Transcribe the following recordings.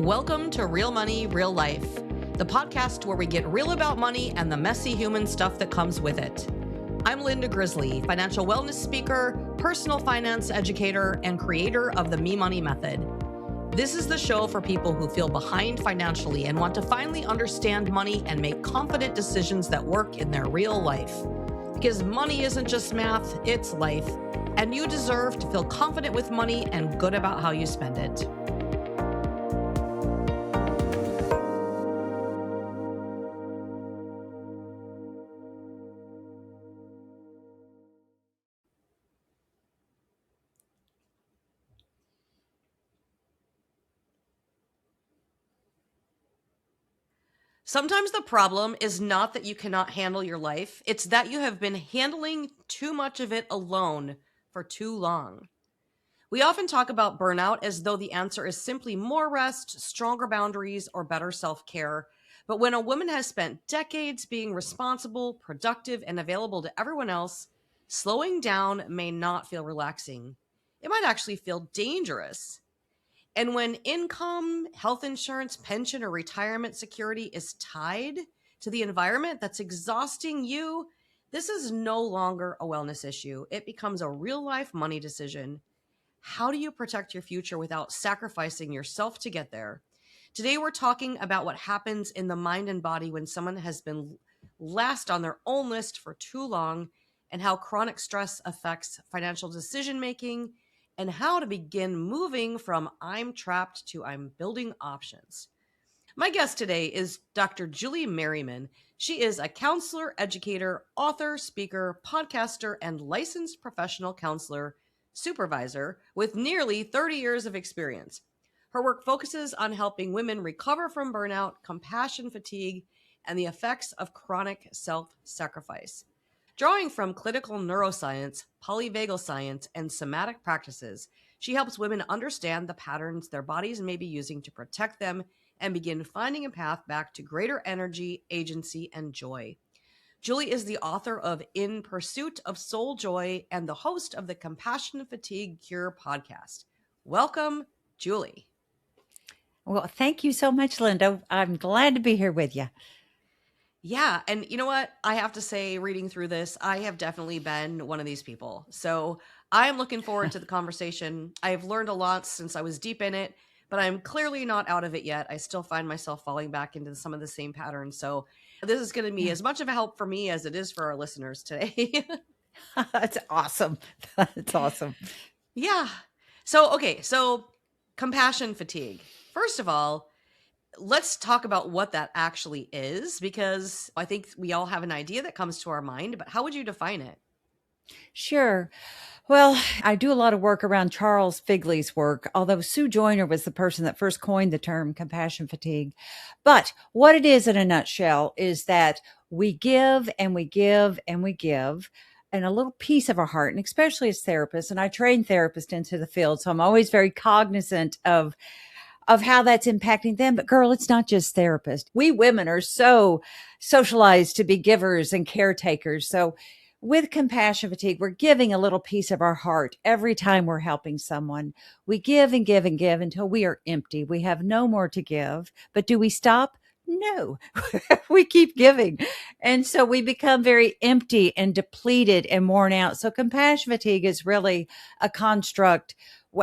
Welcome to Real Money, Real Life, the podcast where we get real about money and the messy human stuff that comes with it. I'm Linda Grizely, financial wellness speaker, personal finance educator, and creator of the Me Money Method. This is the show for people who feel behind financially and want to finally understand money and make confident decisions that work in their real life. Because money isn't just math, it's life, and you deserve to feel confident with money and good about how you spend it. Sometimes the problem is not that you cannot handle your life, it's that you have been handling too much of it alone for too long. We often talk about burnout as though the answer is simply more rest, stronger boundaries, or better self-care. But when a woman has spent decades being responsible, productive, and available to everyone else, slowing down may not feel relaxing. It might actually feel dangerous. And when income, health insurance, pension, or retirement security is tied to the environment that's exhausting you, this is no longer a wellness issue. It becomes a real-life money decision. How do you protect your future without sacrificing yourself to get there? Today, we're talking about what happens in the mind and body when someone has been last on their own list for too long, and how chronic stress affects financial decision-making, and how to begin moving from I'm trapped to I'm building options. My guest today is Dr. Julie Merriman. She is a counselor, educator, author, speaker, podcaster, and licensed professional counselor supervisor with nearly 30 years of experience. Her work focuses on helping women recover from burnout, compassion fatigue, and the effects of chronic self-sacrifice. Drawing from clinical neuroscience, polyvagal science, and somatic practices, she helps women understand the patterns their bodies may be using to protect them and begin finding a path back to greater energy, agency, and joy. Julie is the author of In Pursuit of Soul Joy and the host of the Compassion Fatigue Cure podcast. Welcome, Julie. Well, thank you so much, Linda. I'm glad to be here with you. Yeah. And you know what? I have to say, reading through this, I have definitely been one of these people. So I am looking forward to the conversation. I've learned a lot since I was deep in it, but I'm clearly not out of it yet. I still find myself falling back into some of the same patterns. So this is going to be as much of a help for me as it is for our listeners today. That's awesome. That's awesome. Yeah. So compassion fatigue. First of all, let's talk about what that actually is, because I think we all have an idea that comes to our mind, but how would you define it? Sure. Well, I do a lot of work around Charles Figley's work, although Sue Joyner was the person that first coined the term compassion fatigue. But what it is in a nutshell is that we give and we give and we give, and a little piece of our heart, and especially as therapists, and I train therapists into the field, so I'm always very cognizant of how that's impacting them. But girl, it's not just therapists. We women are so socialized to be givers and caretakers. So with compassion fatigue, we're giving a little piece of our heart every time we're helping someone. We give and give and give until we are empty. We have no more to give. But do we stop? No, we keep giving. And so we become very empty and depleted and worn out. So compassion fatigue is really a construct.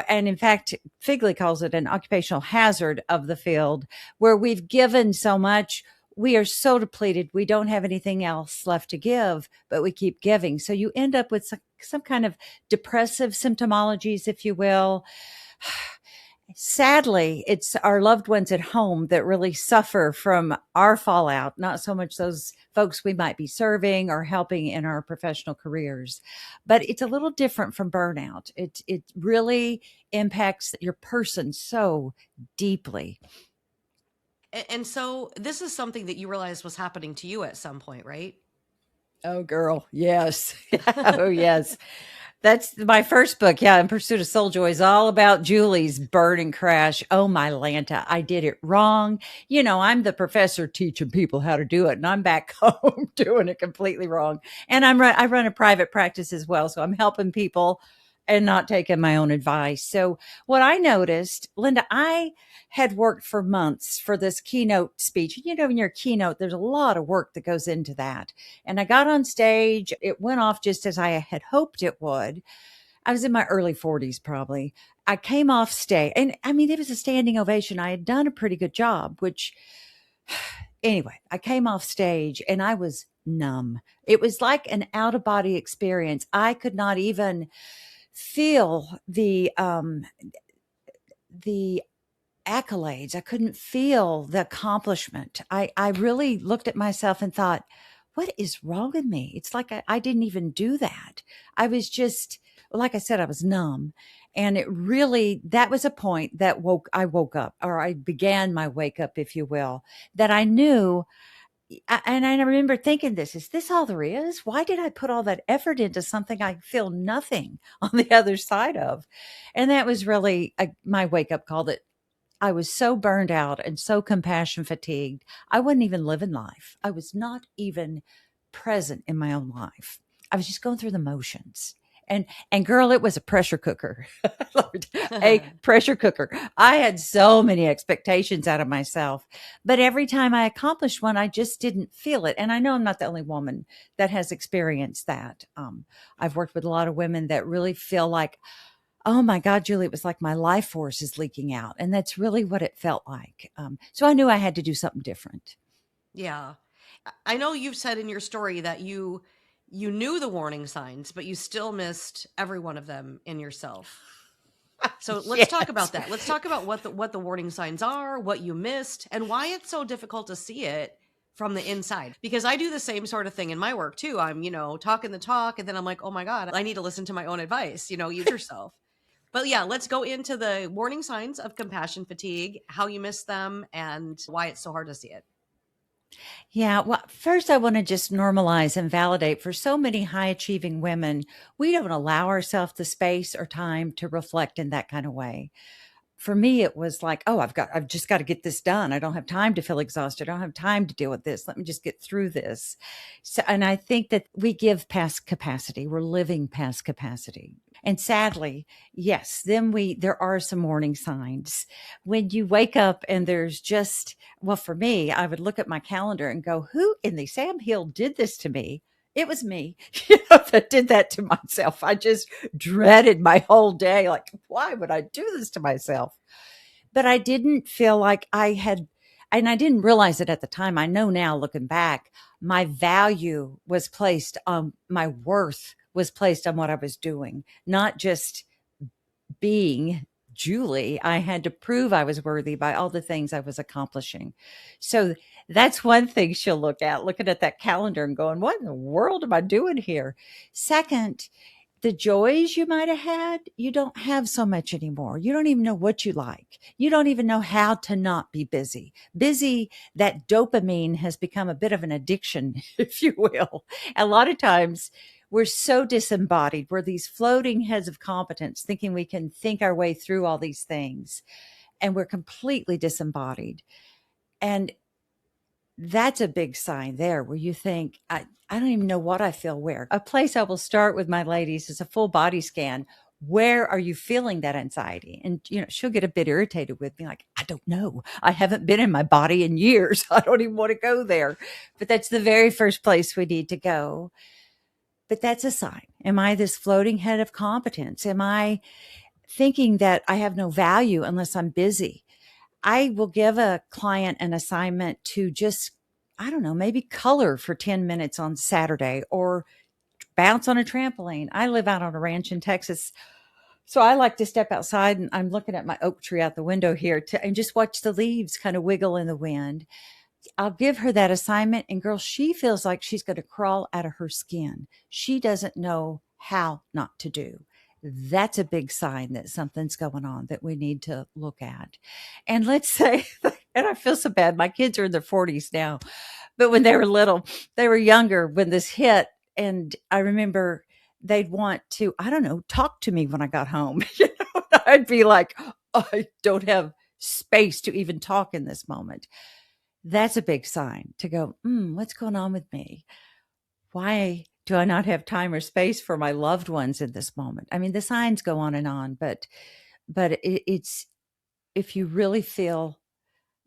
And in fact, Figley calls it an occupational hazard of the field, where we've given so much, we are so depleted, we don't have anything else left to give, but we keep giving. So you end up with some kind of depressive symptomologies, if you will. Sadly, it's our loved ones at home that really suffer from our fallout, not so much those folks we might be serving or helping in our professional careers. But it's a little different from burnout. It really impacts your person so deeply. And so this is something that you realized was happening to you at some point, right? Oh, girl. Yes. Oh, yes. That's my first book. Yeah. In Pursuit of Soul Joy is all about Julie's burning crash. Oh, my Lanta. I did it wrong. You know, I'm the professor teaching people how to do it, and I'm back home doing it completely wrong. And I run a private practice as well. So I'm helping people and not taking my own advice. So, what I noticed, Linda, I had worked for months for this keynote speech. You know, in your keynote, there's a lot of work that goes into that. And I got on stage, it went off just as I had hoped it would. I was in my early 40s, probably. I came off stage, and I mean, it was a standing ovation. I had done a pretty good job, which, anyway, I came off stage and I was numb. It was like an out of body experience. I could not even feel the accolades. I couldn't feel the accomplishment. I really looked at myself and thought, what is wrong with me? It's like I didn't even do that. I was just, like I said, I was numb. And it really, that was a point that I woke up, or I began my wake up, if you will, that I knew. And I remember thinking, is this all there is? Why did I put all that effort into something I feel nothing on the other side of? And that was really my wake up call, that I was so burned out and so compassion fatigued. I wasn't even living life. I was not even present in my own life. I was just going through the motions. And girl, it was a pressure cooker. A pressure cooker. I had so many expectations out of myself, but every time I accomplished one, I just didn't feel it. And I know I'm not the only woman that has experienced that. I've worked with a lot of women that really feel like, oh my God, Julie, it was like my life force is leaking out. And that's really what it felt like. So I knew I had to do something different. Yeah. I know you've said in your story that you knew the warning signs, but you still missed every one of them in yourself. So let's talk Yes. about that. Let's talk about what the warning signs are, what you missed, and why it's so difficult to see it from the inside. Because I do the same sort of thing in my work too. I'm, talking the talk, and then I'm like, oh my God, I need to listen to my own advice, use yourself. But yeah, let's go into the warning signs of compassion fatigue, how you miss them, and why it's so hard to see it. Yeah. Well, first, I want to just normalize and validate, for so many high achieving women, we don't allow ourselves the space or time to reflect in that kind of way. For me, it was like, oh, I've just got to get this done. I don't have time to feel exhausted. I don't have time to deal with this. Let me just get through this. So, and I think that we give past capacity. We're living past capacity. And sadly, yes, there are some warning signs. When you wake up and there's just, well, for me, I would look at my calendar and go, who in the Sam Hill did this to me? It was me, that did that to myself. I just dreaded my whole day. Like, why would I do this to myself? But I didn't feel like I had, and I didn't realize it at the time. I know now, looking back, my value was placed on, my worth was placed on what I was doing, not just being Julie. I had to prove I was worthy by all the things I was accomplishing. So that's one thing she'll look at, looking at that calendar and going, what in the world am I doing here? Second, the joys you might have had, you don't have so much anymore. You don't even know what you like. You don't even know how to not be busy. Busy, that dopamine has become a bit of an addiction, if you will. A lot of times we're so disembodied. We're these floating heads of competence, thinking we can think our way through all these things. And we're completely disembodied. And that's a big sign there, where you think, I don't even know what I feel where. A place I will start with my ladies is a full body scan. Where are you feeling that anxiety? And, she'll get a bit irritated with me, like, I don't know. I haven't been in my body in years. I don't even want to go there. But that's the very first place we need to go. But that's a sign. Am I this floating head of competence? Am I thinking that I have no value unless I'm busy? I will give a client an assignment to just, I don't know, maybe color for 10 minutes on Saturday, or bounce on a trampoline. I live out on a ranch in Texas. So I like to step outside, and I'm looking at my oak tree out the window here and just watch the leaves kind of wiggle in the wind. I'll give her that assignment, and girl, she feels like she's going to crawl out of her skin. She doesn't know how not to do. That's a big sign that something's going on that we need to look at. And let's say, and I feel so bad, my kids are in their 40s now, but when they were little, they were younger when this hit. And I remember they'd want to, I don't know, talk to me when I got home. I'd be like, oh, I don't have space to even talk in this moment. That's a big sign to go, what's going on with me? Why Do I not have time or space for my loved ones in this moment? I mean, the signs go on, but it's if you really feel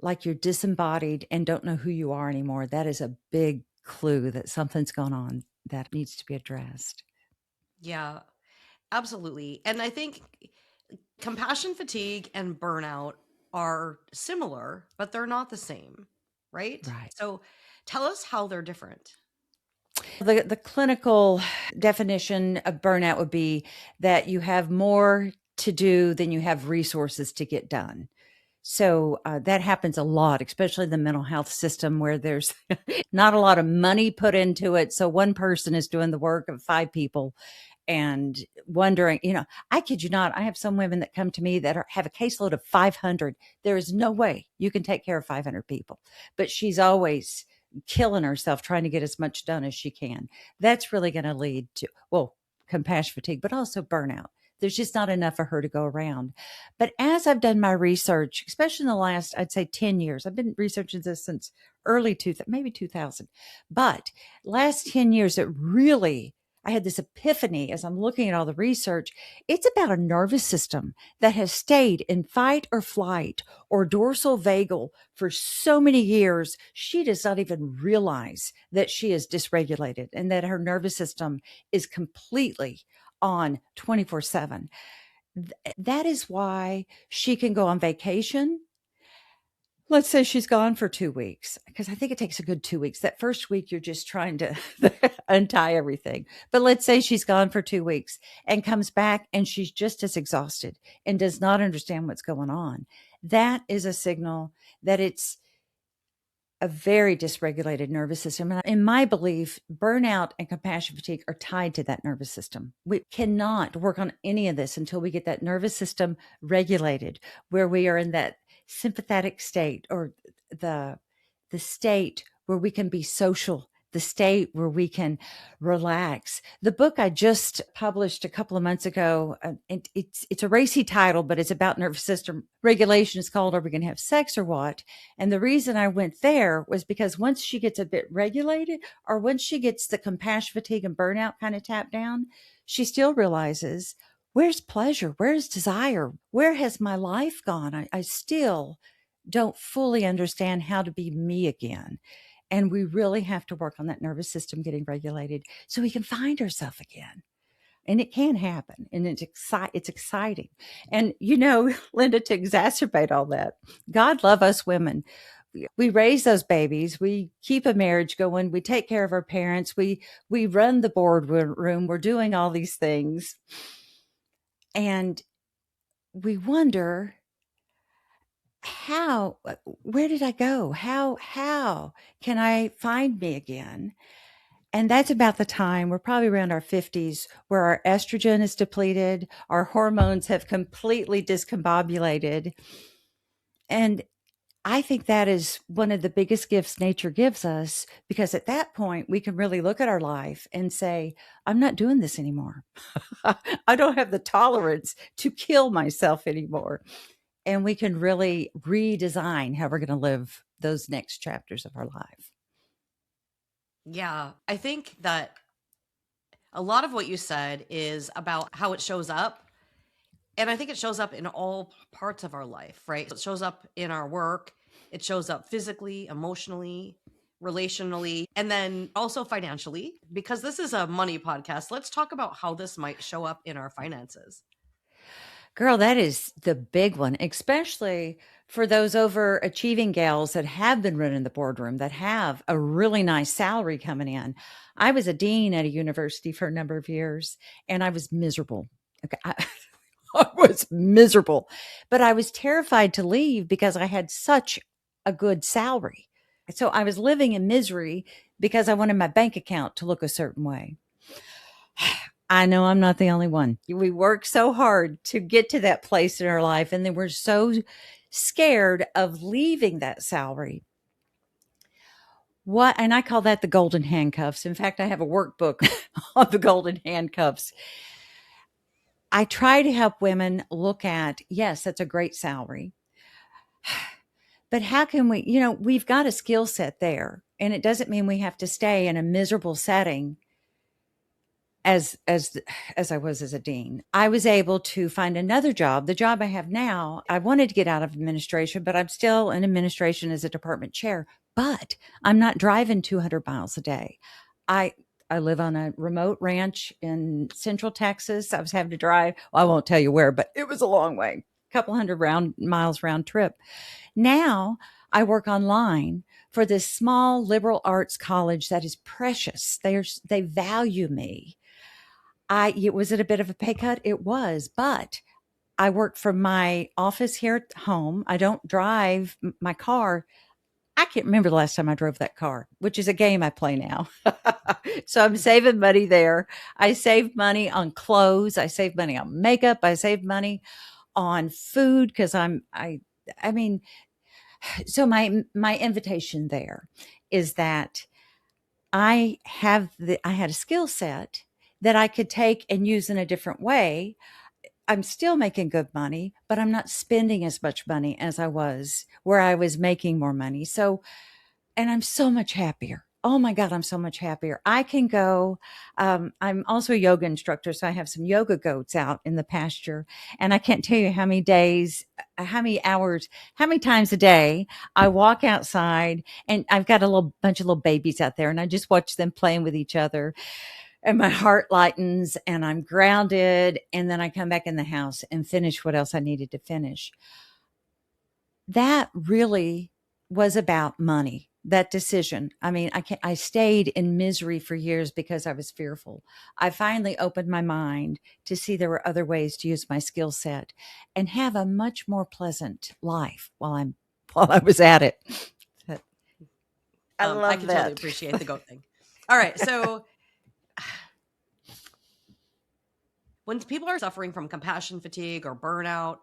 like you're disembodied and don't know who you are anymore, that is a big clue that something's going on that needs to be addressed. Yeah, absolutely. And I think compassion fatigue and burnout are similar, but they're not the same, right? Right. So tell us how they're different. The clinical definition of burnout would be that you have more to do than you have resources to get done. So that happens a lot, especially in the mental health system where there's not a lot of money put into it. So one person is doing the work of five people and wondering, I kid you not, I have some women that come to me that have a caseload of 500. There is no way you can take care of 500 people, but she's always killing herself trying to get as much done as she can. That's really going to lead to, well, compassion fatigue, but also burnout. There's just not enough for her to go around. But as I've done my research, especially in the last, I'd say 10 years, I've been researching this since early 2000, maybe 2000, but last 10 years, it really, I had this epiphany as I'm looking at all the research. It's about a nervous system that has stayed in fight or flight or dorsal vagal for so many years. She does not even realize that she is dysregulated and that her nervous system is completely on 24/7. That is why she can go on vacation. Let's say she's gone for 2 weeks, because I think it takes a good 2 weeks. That first week, you're just trying to untie everything. But let's say she's gone for 2 weeks and comes back and she's just as exhausted and does not understand what's going on. That is a signal that it's a very dysregulated nervous system. And in my belief, burnout and compassion fatigue are tied to that nervous system. We cannot work on any of this until we get that nervous system regulated, where we are in that sympathetic state, or the the state where we can be social, the state where we can relax. The book I just published a couple of months ago, it's a racy title, but it's about nervous system regulation. It's called "Are We Going to Have Sex or What?" And the reason I went there was because once she gets a bit regulated, or once she gets the compassion fatigue and burnout kind of tapped down, she still realizes, where's pleasure? Where's desire? Where has my life gone? I still don't fully understand how to be me again. And we really have to work on that nervous system getting regulated so we can find ourselves again. And it can happen. And it's exciting. And, Linda, to exacerbate all that, God love us women. We raise those babies. We keep a marriage going. We take care of our parents. We run the boardroom. We're doing all these things. And we wonder, where did I go? How can I find me again? And that's about the time, we're probably around our 50s, where our estrogen is depleted, our hormones have completely discombobulated. And I think that is one of the biggest gifts nature gives us, because at that point we can really look at our life and say, I'm not doing this anymore. I don't have the tolerance to kill myself anymore. And we can really redesign how we're going to live those next chapters of our life. Yeah, I think that a lot of what you said is about how it shows up. And I think it shows up in all parts of our life, right? It shows up in our work, it shows up physically, emotionally, relationally, and then also financially. Because this is a money podcast, let's talk about how this might show up in our finances. Girl, that is the big one, especially for those overachieving gals that have been running the boardroom, that have a really nice salary coming in. I was a dean at a university for a number of years and I was miserable. Okay. I was miserable, but I was terrified to leave because I had such a good salary. So I was living in misery because I wanted my bank account to look a certain way. I know I'm not the only one. We work so hard to get to that place in our life, and then we're so scared of leaving that salary. And I call that the golden handcuffs. In fact, I have a workbook on the golden handcuffs. I try to help women look at, yes, that's a great salary, but how can we've got a skill set there, and it doesn't mean we have to stay in a miserable setting as as I was as a dean, I was able to find another job. The job I have now, I wanted to get out of administration, but I'm still in administration as a department chair. But I'm not driving 200 miles a day. I I live on a remote ranch in central Texas. I was having to drive. Well, I won't tell you where, but it was a long way, a couple hundred miles round trip. Now I work online for this small liberal arts college that is precious. They value me. Was it a bit of a pay cut? It was, but I work from my office here at home. I don't drive my car. I can't remember the last time I drove that car, which is a game I play now. So I'm saving money there. I save money on clothes. I save money on makeup. I save money on food because I mean, so my invitation there is that I had a skill set that I could take and use in a different way. I'm still making good money, but I'm not spending as much money as I was where I was making more money. So, and I'm so much happier. Oh my God, I'm so much happier. I can go. I'm also a yoga instructor, so I have some yoga goats out in the pasture. And I can't tell you how many days, how many hours, how many times a day I walk outside and I've got a little bunch of little babies out there and I just watch them playing with each other and my heart lightens and I'm grounded. And then I come back in the house and finish what else I needed to finish. That really was about money. That decision. I mean, I stayed in misery for years because I was fearful. I finally opened my mind to see there were other ways to use my skill set and have a much more pleasant life while I was at it. I love I can totally that. appreciate the goat thing. All right. So when people are suffering from compassion fatigue or burnout,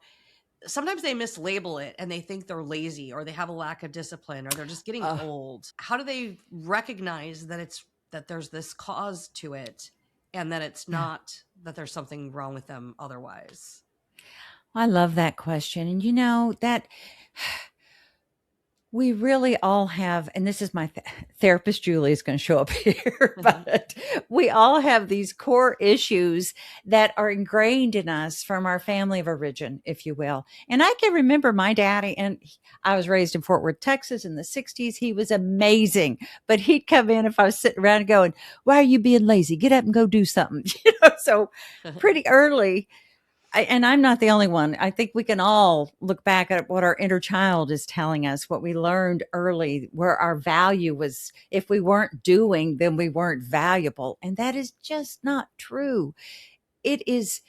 sometimes they mislabel it and they think they're lazy or they have a lack of discipline or they're just getting old. How do they recognize that there's this cause to it and that it's not that there's something wrong with them otherwise? I love that question. And that we really all have, and this is my therapist, Julie, is going to show up here, but we all have these core issues that are ingrained in us from our family of origin, if you will. And I can remember my daddy, and I was raised in Fort Worth, Texas in the 60s. He was amazing, but he'd come in if I was sitting around going, "Why are you being lazy? Get up and go do something." So pretty early, and I'm not the only one. I think we can all look back at what our inner child is telling us, what we learned early, where our value was. If we weren't doing, then we weren't valuable. And that is just not true. It is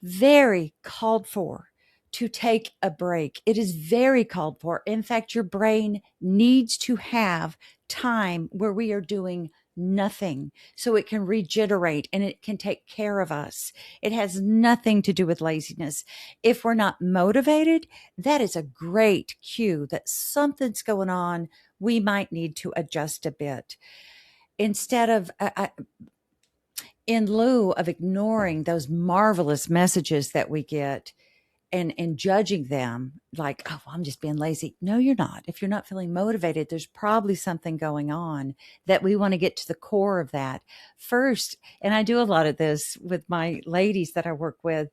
very called for to take a break. It is very called for. In fact, your brain needs to have time where we are doing nothing so it can regenerate and it can take care of us. It has nothing to do with laziness. If we're not motivated, that is a great cue that something's going on. We might need to adjust a bit. Instead of in lieu of ignoring those marvelous messages that we get and judging them like, "Oh, well, I'm just being lazy." No, you're not. If you're not feeling motivated, there's probably something going on that we want to get to the core of that first. And I do a lot of this with my ladies that I work with.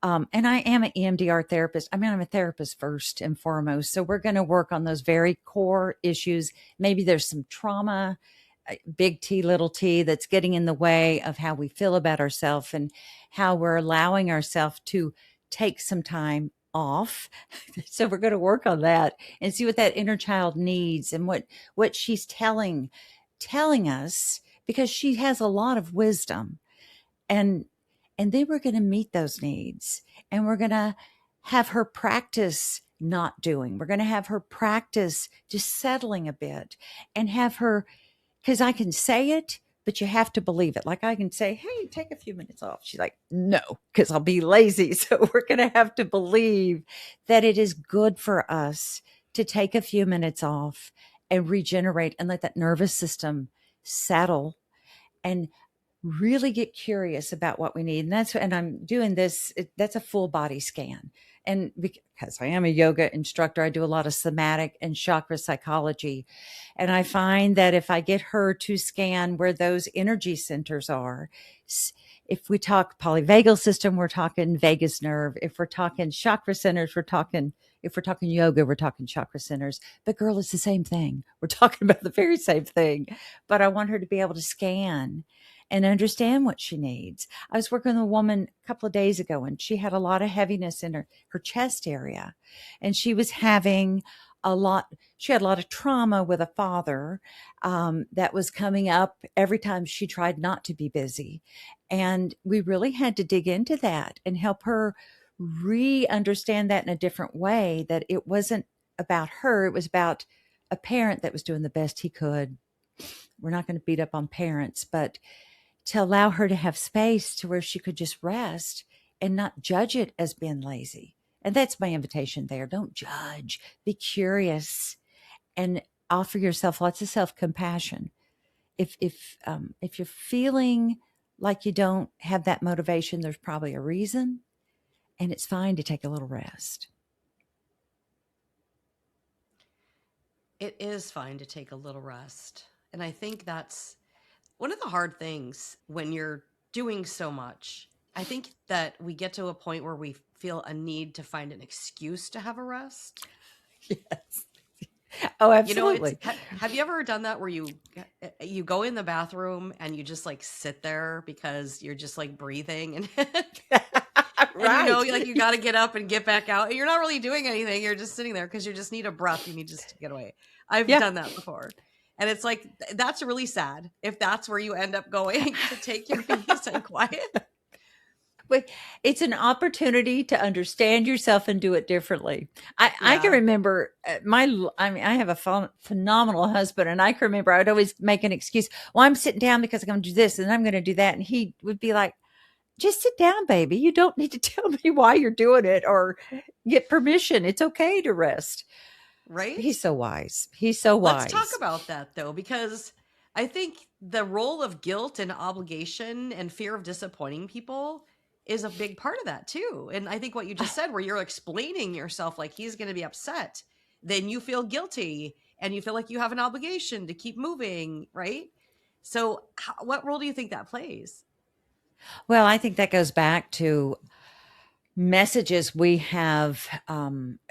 And I am an EMDR therapist. I mean, I'm a therapist first and foremost. So we're going to work on those very core issues. Maybe there's some trauma, big T, little t, that's getting in the way of how we feel about ourselves and how we're allowing ourselves to take some time off. So we're going to work on that and see what that inner child needs and what she's telling us, because she has a lot of wisdom. And then we're going to meet those needs and we're going to have her practice not doing. We're going to have her practice just settling a bit and have her, because I can say it, but you have to believe it. Like I can say, "Hey, take a few minutes off." She's like, "No, because I'll be lazy." So we're going to have to believe that it is good for us to take a few minutes off and regenerate and let that nervous system settle and really get curious about what we need. And I'm doing this, that's a full body scan. And because I am a yoga instructor, I do a lot of somatic and chakra psychology. And I find that if I get her to scan where those energy centers are, if we talk polyvagal system, we're talking vagus nerve. If we're talking chakra centers, if we're talking yoga, we're talking chakra centers. But girl, it's the same thing. We're talking about the very same thing. But I want her to be able to scan and understand what she needs. I was working with a woman a couple of days ago, and she had a lot of heaviness in her chest area. And she was having she had a lot of trauma with a father that was coming up every time she tried not to be busy. And we really had to dig into that and help her re-understand that in a different way, that it wasn't about her. It was about a parent that was doing the best he could. We're not going to beat up on parents, but to allow her to have space to where she could just rest and not judge it as being lazy. And that's my invitation there. Don't judge, be curious, and offer yourself lots of self-compassion. If you're feeling like you don't have that motivation, there's probably a reason, and it's fine to take a little rest. It is fine to take a little rest. And I think that's one of the hard things when you're doing so much. I think that we get to a point where we feel a need to find an excuse to have a rest. Yes. Oh, absolutely. Have you ever done that where you go in the bathroom and you just like sit there because you're just like breathing and Right. and like you got to get up and get back out, and you're not really doing anything. You're just sitting there because you just need a breath. You need just to get away. I've done that before. And it's like, that's really sad if that's where you end up going to take your peace and quiet. But it's an opportunity to understand yourself and do it differently. I can remember I have a phenomenal husband, and I can remember I would always make an excuse. Well, I'm sitting down because I'm going to do this and I'm going to do that. And he would be like, just sit down, baby. You don't need to tell me why you're doing it or get permission. It's okay to rest. Right? He's so wise. He's so wise. Let's talk about that though, because I think the role of guilt and obligation and fear of disappointing people is a big part of that too. And I think what you just said, where you're explaining yourself like he's going to be upset, then you feel guilty and you feel like you have an obligation to keep moving, right? So what role do you think that plays? Well, I think that goes back to messages we have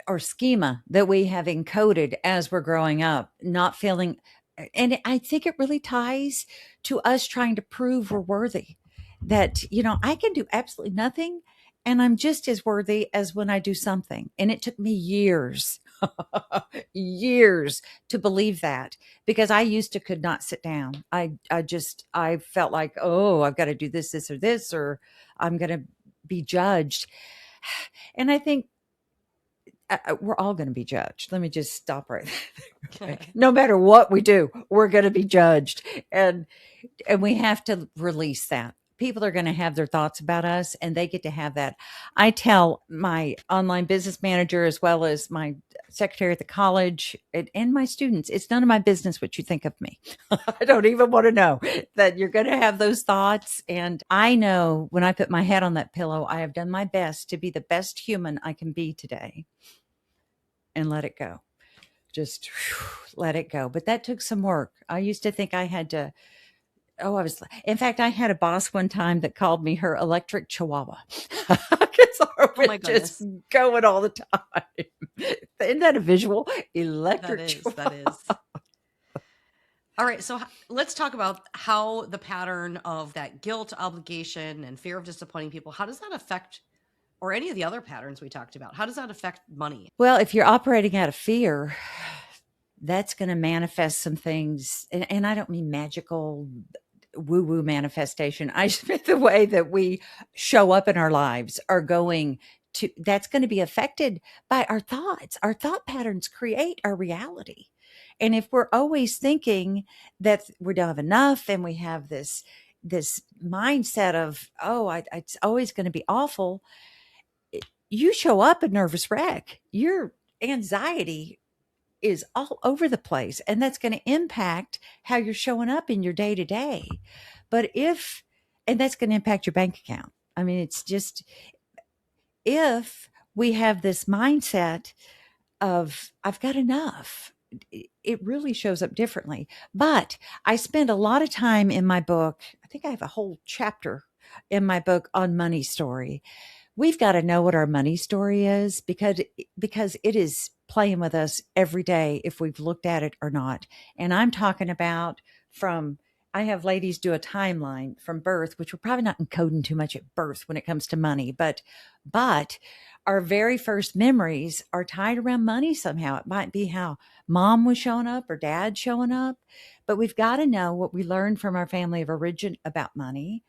or schema that we have encoded as we're growing up, not feeling. And I think it really ties to us trying to prove we're worthy, that, I can do absolutely nothing and I'm just as worthy as when I do something. And it took me years, years to believe that, because I used to could not sit down. I felt like, oh, I've got to do this, or I'm going to be judged. And I think we're all going to be judged. Let me just stop right there. No matter what we do, we're going to be judged. And we have to release that. People are going to have their thoughts about us, and they get to have that. I tell my online business manager, as well as my secretary at the college, and my students, it's none of my business what you think of me. I don't even want to know that you're going to have those thoughts. And I know when I put my head on that pillow, I have done my best to be the best human I can be today, and let it go. Just let it go. But that took some work. I used to think I had to. In fact, I had a boss one time that called me her electric chihuahua. Because I was just going all the time. Isn't that a visual? Electric chihuahua. That is. All right. So let's talk about how the pattern of that guilt, obligation, and fear of disappointing people, how does that affect, or any of the other patterns we talked about, how does that affect money? Well, if you're operating out of fear, that's going to manifest some things. And I don't mean magical woo-woo manifestation. I just mean the way that we show up in our lives are going to, that's going to be affected by our thoughts. Our thought patterns create our reality. And if we're always thinking that we don't have enough, and we have this mindset of, it's always going to be awful, you show up a nervous wreck. Your anxiety is all over the place, and that's going to impact how you're showing up in your day to day. And that's going to impact your bank account. I mean, it's just, if we have this mindset of, I've got enough, it really shows up differently. But I spend a lot of time in my book. I think I have a whole chapter in my book on money story. We've got to know what our money story is because it is playing with us every day if we've looked at it or not. And I'm talking about from I have ladies do a timeline from birth, which we're probably not encoding too much at birth when it comes to money, but our very first memories are tied around money somehow. It might be how mom was showing up or dad showing up, but we've got to know what we learned from our family of origin about money.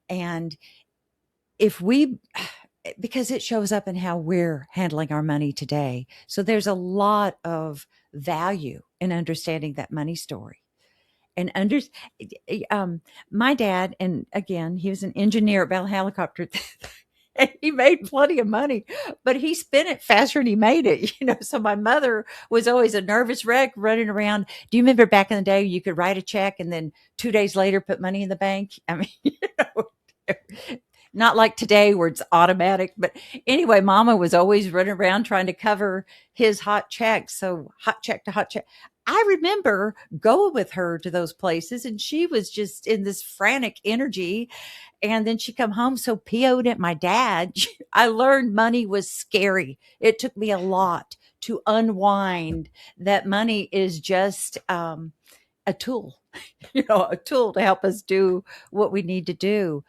And if we because it shows up in how we're handling our money today. So there's a lot of value in understanding that money story. And my dad, and again, he was an engineer at Bell Helicopter. And he made plenty of money, but he spent it faster than he made it. So my mother was always a nervous wreck running around. Do you remember back in the day you could write a check and then 2 days later put money in the bank? I mean, not like today where it's automatic. But anyway, mama was always running around trying to cover his hot checks. So hot check to hot check. I remember going with her to those places and she was just in this frantic energy. And then she come home so PO'd at my dad. I learned money was scary. It took me a lot to unwind that money is just a tool, a tool to help us do what we need to do.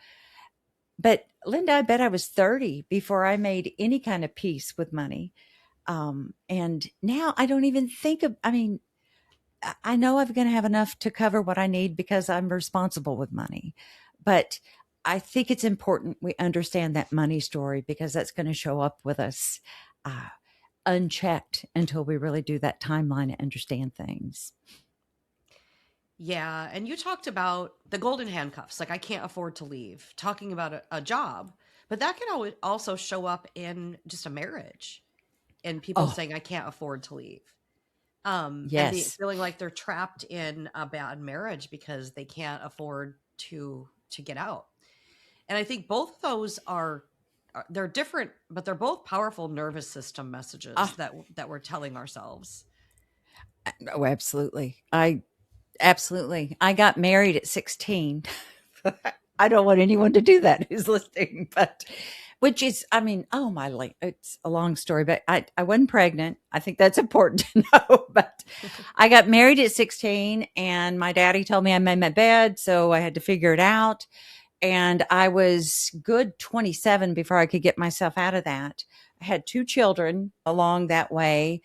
But Linda, I bet I was 30 before I made any kind of peace with money. And now I don't even think of, I mean, I know I'm going to have enough to cover what I need because I'm responsible with money. But I think it's important we understand that money story because that's going to show up with us unchecked until we really do that timeline and understand things. Yeah, and you talked about the golden handcuffs, like I can't afford to leave, talking about a job, but that can also show up in just a marriage and people Oh, saying I can't afford to leave. And yes. feeling like they're trapped in a bad marriage because they can't afford to get out. And I think both of those they're different, but they're both powerful nervous system messages Ah, that we're telling ourselves. oh, absolutely. Absolutely. I got married at 16. I don't want anyone to do that who's listening, but which is, I mean, oh my, it's a long story, but I wasn't pregnant. I think that's important to know. But I got married at 16 and my daddy told me I made my bed. So I had to figure it out. And I was good 27 before I could get myself out of that. I had 2 children along that way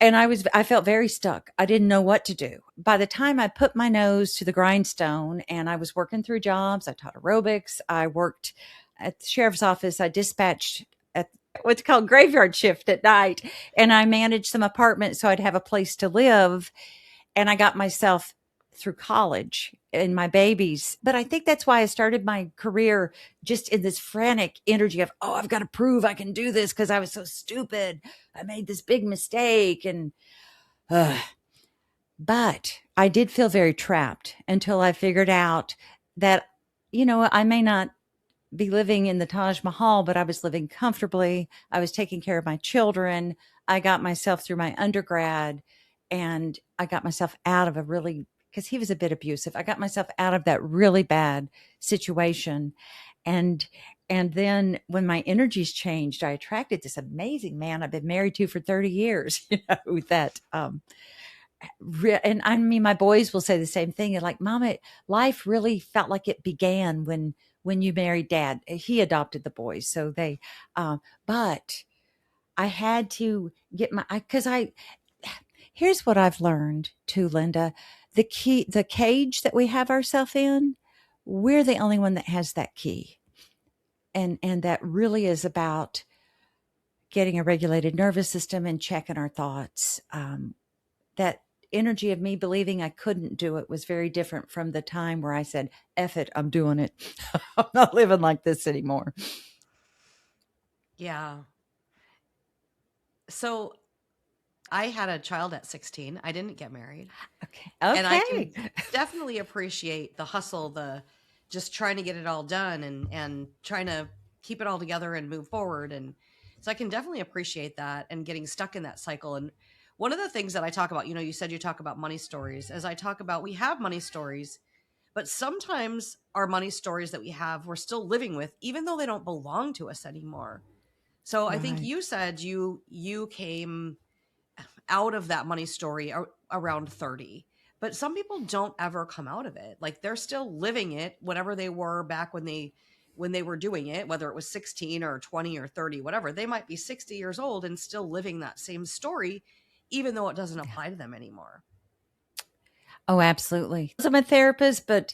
and I felt very stuck. I didn't know what to do. By the time I put my nose to the grindstone and I was working through jobs, I taught aerobics, I worked at the sheriff's office, I dispatched at what's called graveyard shift at night, and I managed some apartments so I'd have a place to live, and I got myself through college and my babies. But I think that's why I started my career just in this frantic energy of, oh, I've got to prove I can do this because I was so stupid. I made this big mistake. Uh, but I did feel very trapped until I figured out that, I may not be living in the Taj Mahal, but I was living comfortably. I was taking care of my children. I got myself through my undergrad and I got myself out of because he was a bit abusive. I got myself out of that really bad situation. And, and then when my energies changed, I attracted this amazing man I've been married to for 30 years, and I mean, my boys will say the same thing. They're like, Mama, life really felt like it began when you married Dad. He adopted the boys, so but I had to get because here's what I've learned too, Linda. The cage that we have ourselves in, we're the only one that has that key, and that really is about getting a regulated nervous system and checking our thoughts. That energy of me believing I couldn't do it was very different from the time where I said, F it, I'm doing it. I'm not living like this anymore. Yeah. So I had a child at 16. I didn't get married. Okay. And I Okay. can definitely appreciate the hustle, the just trying to get it all done and trying to keep it all together and move forward. And so I can definitely appreciate that and getting stuck in that cycle. And one of the things that I talk about, you said you talk about money stories. As I talk about, we have money stories, But sometimes our money stories that we have, we're still living with, even though they don't belong to us anymore. So I think Right. you said you came out of that money story around 30. But some people don't ever come out of it. Like they're still living it, whatever they were back when they were doing it, whether it was 16 or 20 or 30, whatever. They might be 60 years old and still living that same story, even though it doesn't apply to them anymore. Oh, absolutely. So I'm a therapist, but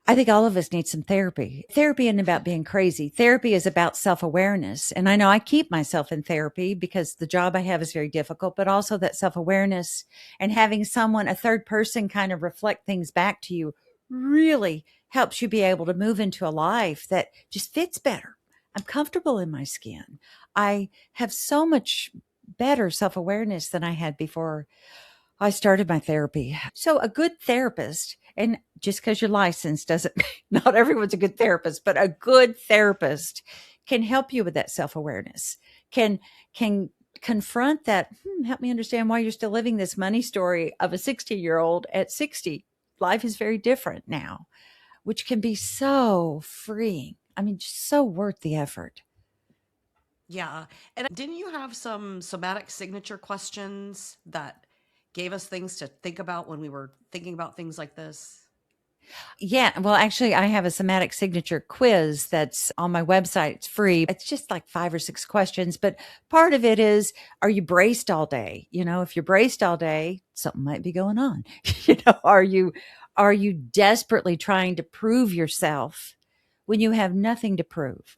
I think all of us need some therapy. Therapy isn't about being crazy. Therapy is about self awareness. And I know I keep myself in therapy because the job I have is very difficult, but also that self awareness and having someone, a third person, kind of reflect things back to you really helps you be able to move into a life that just fits better. I'm comfortable in my skin. I have so much better self awareness than I had before I started my therapy. So a good therapist, and just because you're licensed doesn't not everyone's a good therapist, but a good therapist can help you with that self-awareness. Can confront that, help me understand why you're still living this money story of a 60-year-old at 60. Life is very different now, which can be so freeing. I mean, just so worth the effort. Yeah. And didn't you have some somatic signature questions that gave us things to think about when we were thinking about things like this? Yeah, well, actually, I have a somatic signature quiz that's on my website. It's free. It's just like 5 or 6 questions, but part of it is, are you braced all day? You know, if you're braced all day, something might be going on. Are you desperately trying to prove yourself when you have nothing to prove?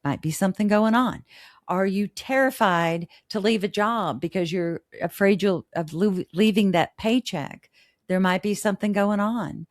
Might be something going on. Are you terrified to leave a job because you're afraid leaving that paycheck? There might be something going on.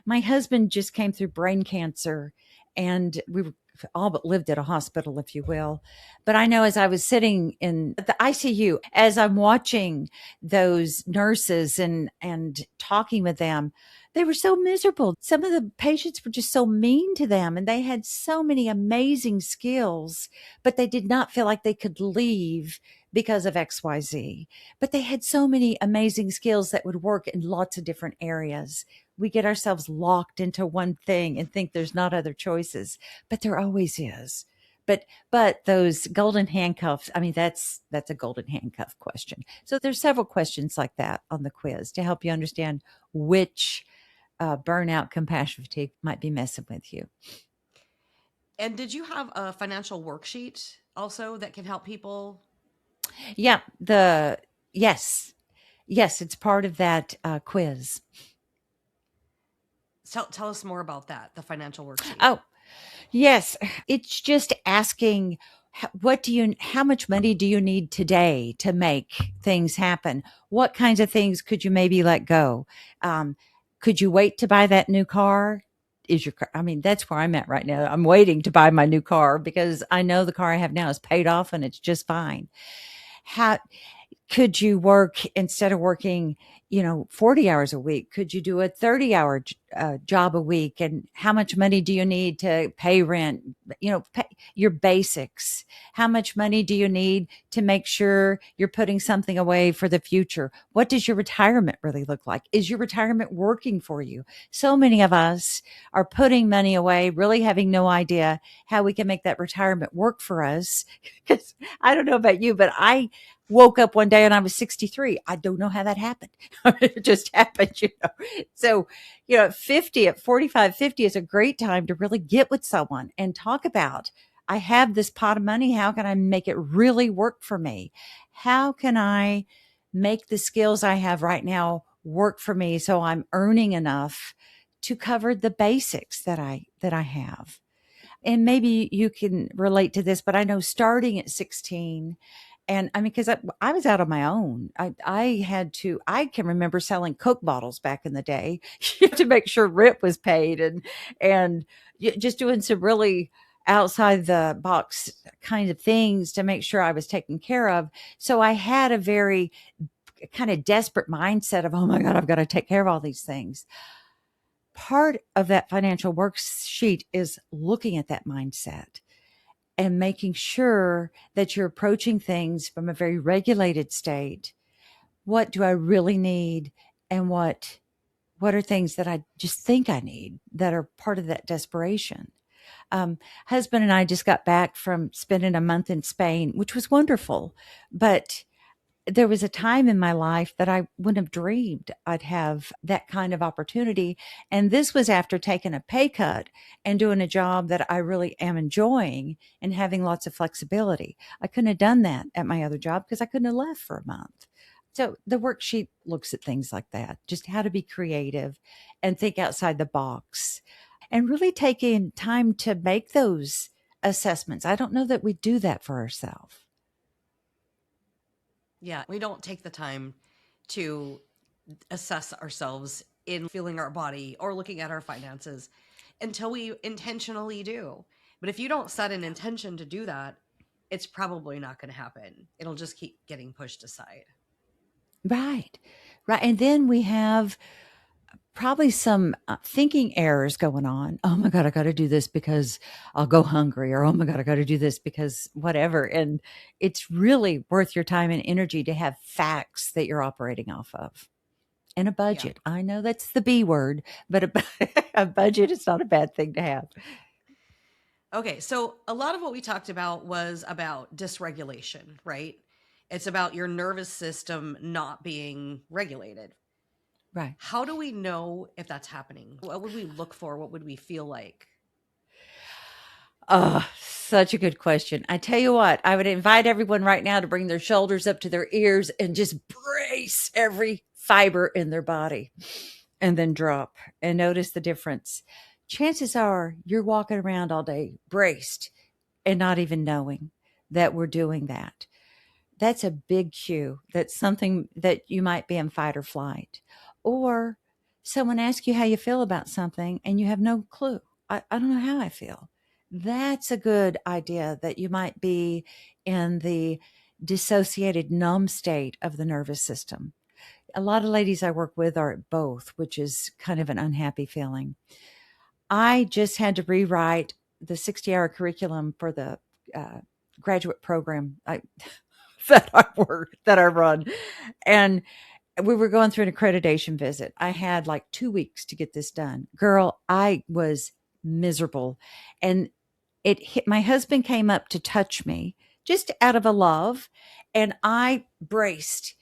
My husband just came through brain cancer, and we were all but lived at a hospital, if you will. But I know as I was sitting in the ICU, as I'm watching those nurses and talking with them, they were so miserable. Some of the patients were just so mean to them, and they had so many amazing skills, but they did not feel like they could leave because of XYZ. But they had so many amazing skills that would work in lots of different areas. We get ourselves locked into one thing and think there's not other choices, but there always is. But those golden handcuffs, I mean, that's a golden handcuff question. So there's several questions like that on the quiz to help you understand which burnout, compassion fatigue might be messing with you. And did you have a financial worksheet also that can help people? Yeah, yes, yes, it's part of that quiz. Tell us more about that, the financial worksheet. Oh, yes, it's just asking, how much money do you need today to make things happen? What kinds of things could you maybe let go? Could you wait to buy that new car? Is your car, I mean, that's where I'm at right now. I'm waiting to buy my new car because I know the car I have now is paid off and it's just fine. How could you work instead of working 40 hours a week, could you do a 30-hour job a week? And how much money do you need to pay rent, pay your basics? How much money do you need to make sure you're putting something away for the future? What does your retirement really look like? Is your retirement working for you? So many of us are putting money away, really having no idea how we can make that retirement work for us. Because I don't know about you, but I woke up one day and I was 63. I don't know how that happened. It just happened. So, at 50, at 45, 50 is a great time to really get with someone and talk about, I have this pot of money. How can I make it really work for me? How can I make the skills I have right now work for me so I'm earning enough to cover the basics that I have? And maybe you can relate to this, but I know starting at 16, and I mean, because I was out on my own. I can remember selling Coke bottles back in the day to make sure rent was paid, and just doing some really outside the box kind of things to make sure I was taken care of. So I had a very kind of desperate mindset of, oh my God, I've got to take care of all these things. Part of that financial worksheet is looking at that mindset and making sure that you're approaching things from a very regulated state. What do I really need? And what What are things that I just think I need that are part of that desperation? Husband and I just got back from spending a month in Spain, which was wonderful. But there was a time in my life that I wouldn't have dreamed I'd have that kind of opportunity. And this was after taking a pay cut and doing a job that I really am enjoying and having lots of flexibility. I couldn't have done that at my other job because I couldn't have left for a month. So the worksheet looks at things like that, just how to be creative and think outside the box and really taking time to make those assessments. I don't know that we do that for ourselves. Yeah, we don't take the time to assess ourselves in feeling our body or looking at our finances until we intentionally do. But if you don't set an intention to do that, it's probably not going to happen. It'll just keep getting pushed aside. Right. Right. And then we have probably some thinking errors going on. Oh my God, I got to do this because I'll go hungry, or oh my God, I got to do this because whatever. And it's really worth your time and energy to have facts that you're operating off of and a Yeah. budget. I know that's the B word, but a budget is not a bad thing to have. Okay, so a lot of what we talked about was about dysregulation, right? It's about your nervous system not being regulated. Right. How do we know if that's happening? What would we look for? What would we feel like? Oh, such a good question. I tell you what, I would invite everyone right now to bring their shoulders up to their ears and just brace every fiber in their body and then drop and notice the difference. Chances are you're walking around all day braced and not even knowing that we're doing that. That's a big cue. That's something that you might be in fight or flight. Or someone asks you how you feel about something and you have no clue. I don't know how I feel. That's a good idea that you might be in the dissociated numb state of the nervous system. A lot of ladies I work with are at both, which is kind of an unhappy feeling. I just had to rewrite the 60-hour curriculum for the graduate program that I run. And we were going through an accreditation visit. I had like 2 weeks to get this done. Girl, I was miserable. And it hit my husband came up to touch me just out of a love. And I braced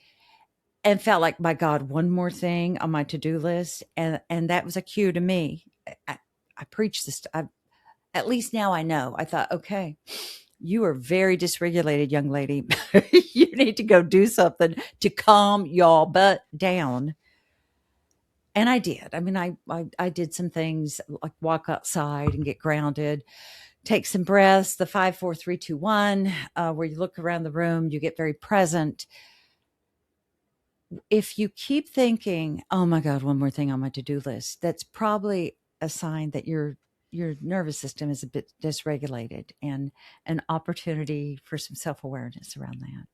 and felt like, my God, one more thing on my to-do list. And that was a cue to me. I, I preached this. At least now I know. I thought, okay, you are very dysregulated, young lady. You need to go do something to calm your butt down. And I did. I mean, I did some things like walk outside and get grounded, take some breaths, the 5, 4, 3, 2, 1, where you look around the room, you get very present. If you keep thinking, oh my God, one more thing on my to-do list, that's probably a sign that your nervous system is a bit dysregulated and an opportunity for some self-awareness around that.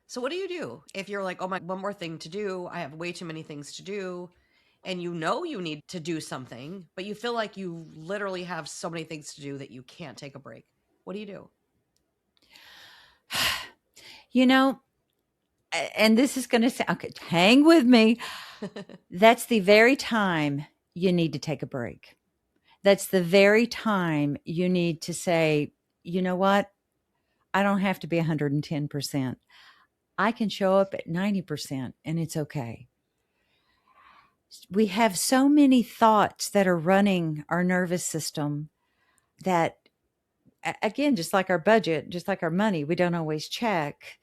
So, what do you do if you're like, oh my, one more thing to do? I have way too many things to do. And you know you need to do something, but you feel like you literally have so many things to do that you can't take a break. What do you do? You know, and this is going to sound okay, hang with me. That's the very time you need to take a break. That's the very time you need to say, you know what? I don't have to be 110%. I can show up at 90% and it's okay. We have so many thoughts that are running our nervous system that, again, just like our budget, just like our money, we don't always check.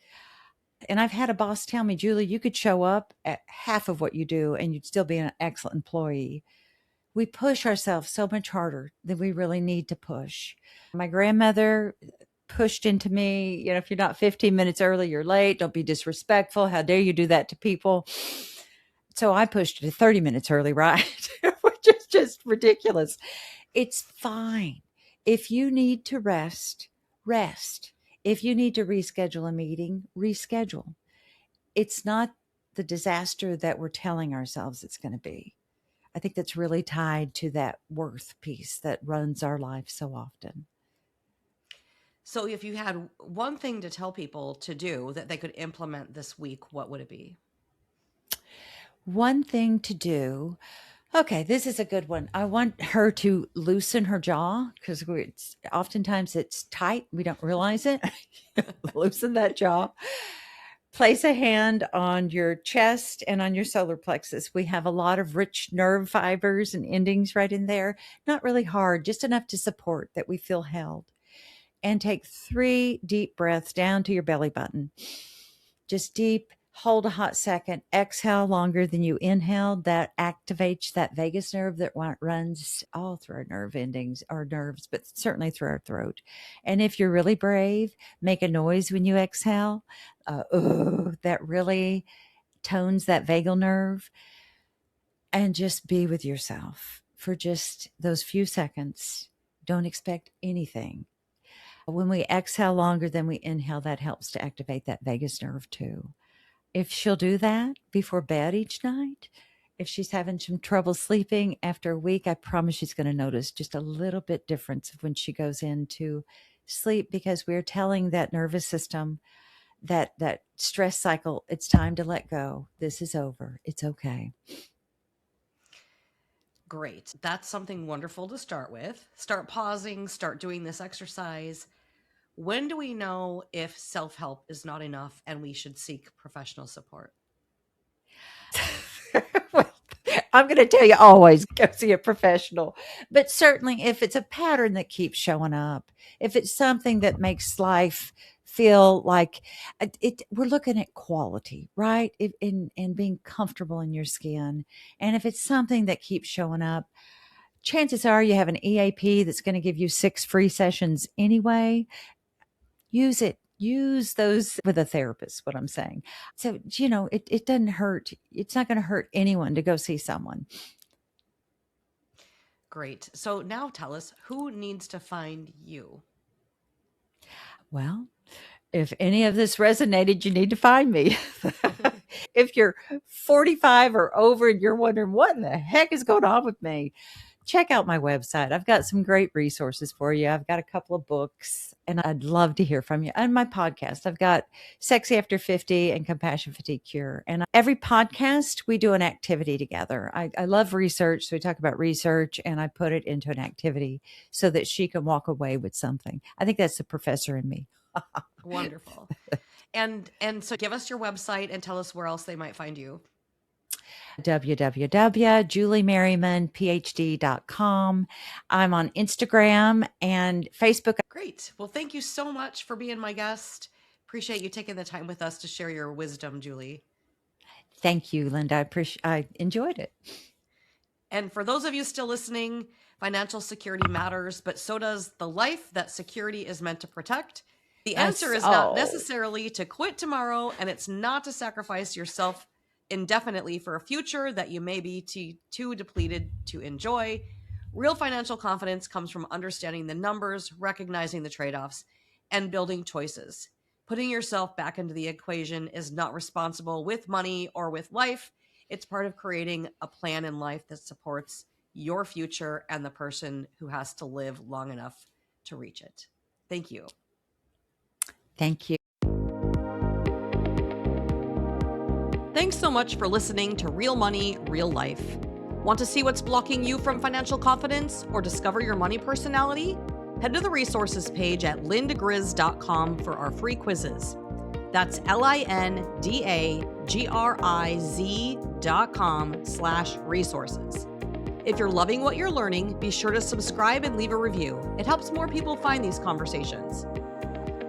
And I've had a boss tell me, Julie, you could show up at half of what you do and you'd still be an excellent employee. We push ourselves so much harder than we really need to push. My grandmother pushed into me, if you're not 15 minutes early, you're late. Don't be disrespectful. How dare you do that to people? So I pushed it to 30 minutes early, right? Which is just ridiculous. It's fine. If you need to rest, rest. If you need to reschedule a meeting, reschedule. It's not the disaster that we're telling ourselves it's going to be. I think that's really tied to that worth piece that runs our life so often. So, if you had one thing to tell people to do that they could implement this week, what would it be? One thing to do. Okay, this is a good one. I want her to loosen her jaw because oftentimes it's tight. We don't realize it. Loosen that jaw. Place a hand on your chest and on your solar plexus. We have a lot of rich nerve fibers and endings right in there. Not really hard, just enough to support that we feel held. And take 3 deep breaths down to your belly button. Just deep, hold a hot second, exhale longer than you inhaled. That activates that vagus nerve that runs all through our nerve endings, our nerves, but certainly through our throat. And if you're really brave, make a noise when you exhale. That really tones that vagal nerve. And just be with yourself for just those few seconds. Don't expect anything. When we exhale longer than we inhale, that helps to activate that vagus nerve too. If she'll do that before bed each night, if she's having some trouble sleeping after a week, I promise she's going to notice just a little bit difference when she goes into sleep, because we're telling that nervous system, that stress cycle, it's time to let go. This is over. It's okay. Great. That's something wonderful to start with. Start pausing, start doing this exercise. When do we know if self-help is not enough and we should seek professional support? Well, I'm going to tell you, always go see a professional. But certainly if it's a pattern that keeps showing up, if it's something that makes life feel like we're looking at quality, right? In being comfortable in your skin. And if it's something that keeps showing up, chances are you have an EAP that's going to give you 6 free sessions anyway. Use it. Use those with a therapist, what I'm saying. So, it doesn't hurt. It's not going to hurt anyone to go see someone. Great. So now tell us, who needs to find you? Well, if any of this resonated, you need to find me. If you're 45 or over and you're wondering what in the heck is going on with me, check out my website. I've got some great resources for you. I've got a couple of books, and I'd love to hear from you. And my podcast, I've got Sexy After 50 and Compassion Fatigue Cure. And every podcast, we do an activity together. I love research. So we talk about research, and I put it into an activity so that she can walk away with something. I think that's the professor in me. Wonderful. And so give us your website and tell us where else they might find you. www.juliemerrimanphd.com. I'm on Instagram and Facebook. Great. Well, thank you so much for being my guest. Appreciate you taking the time with us to share your wisdom, Julie. Thank you, Linda. I enjoyed it. And for those of you still listening, financial security matters, but so does the life that security is meant to protect. The answer is not necessarily to quit tomorrow, and it's not to sacrifice yourself indefinitely for a future that you may be too depleted to enjoy. Real financial confidence comes from understanding the numbers, recognizing the trade-offs, and building choices. Putting yourself back into the equation is not responsible with money or with life. It's part of creating a plan in life that supports your future and the person who has to live long enough to reach it. Thank you. Thank you. Thanks so much for listening to Real Money, Real Life. Want to see what's blocking you from financial confidence or discover your money personality? Head to the resources page at lindagriz.com for our free quizzes. That's LINDAGRIZ.com/resources. If you're loving what you're learning, be sure to subscribe and leave a review. It helps more people find these conversations.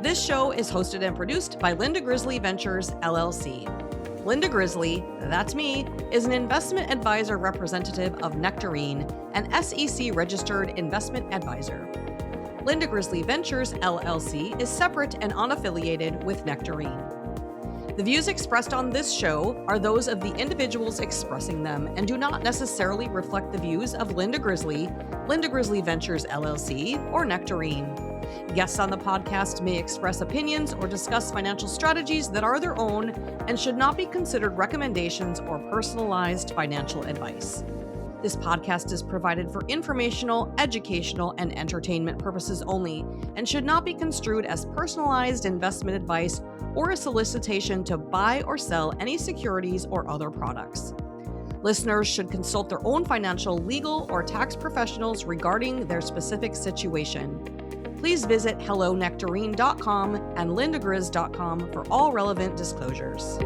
This show is hosted and produced by Linda Grizely Ventures, LLC. Linda Grizely, that's me, is an investment advisor representative of Nectarine, an SEC-registered investment advisor. Linda Grizely Ventures, LLC is separate and unaffiliated with Nectarine. The views expressed on this show are those of the individuals expressing them and do not necessarily reflect the views of Linda Grizely, Linda Grizely Ventures, LLC, or Nectarine. Guests on the podcast may express opinions or discuss financial strategies that are their own and should not be considered recommendations or personalized financial advice. This podcast is provided for informational, educational, and entertainment purposes only and should not be construed as personalized investment advice or a solicitation to buy or sell any securities or other products. Listeners should consult their own financial, legal, or tax professionals regarding their specific situation. Please visit hellonectarine.com and lindagriz.com for all relevant disclosures.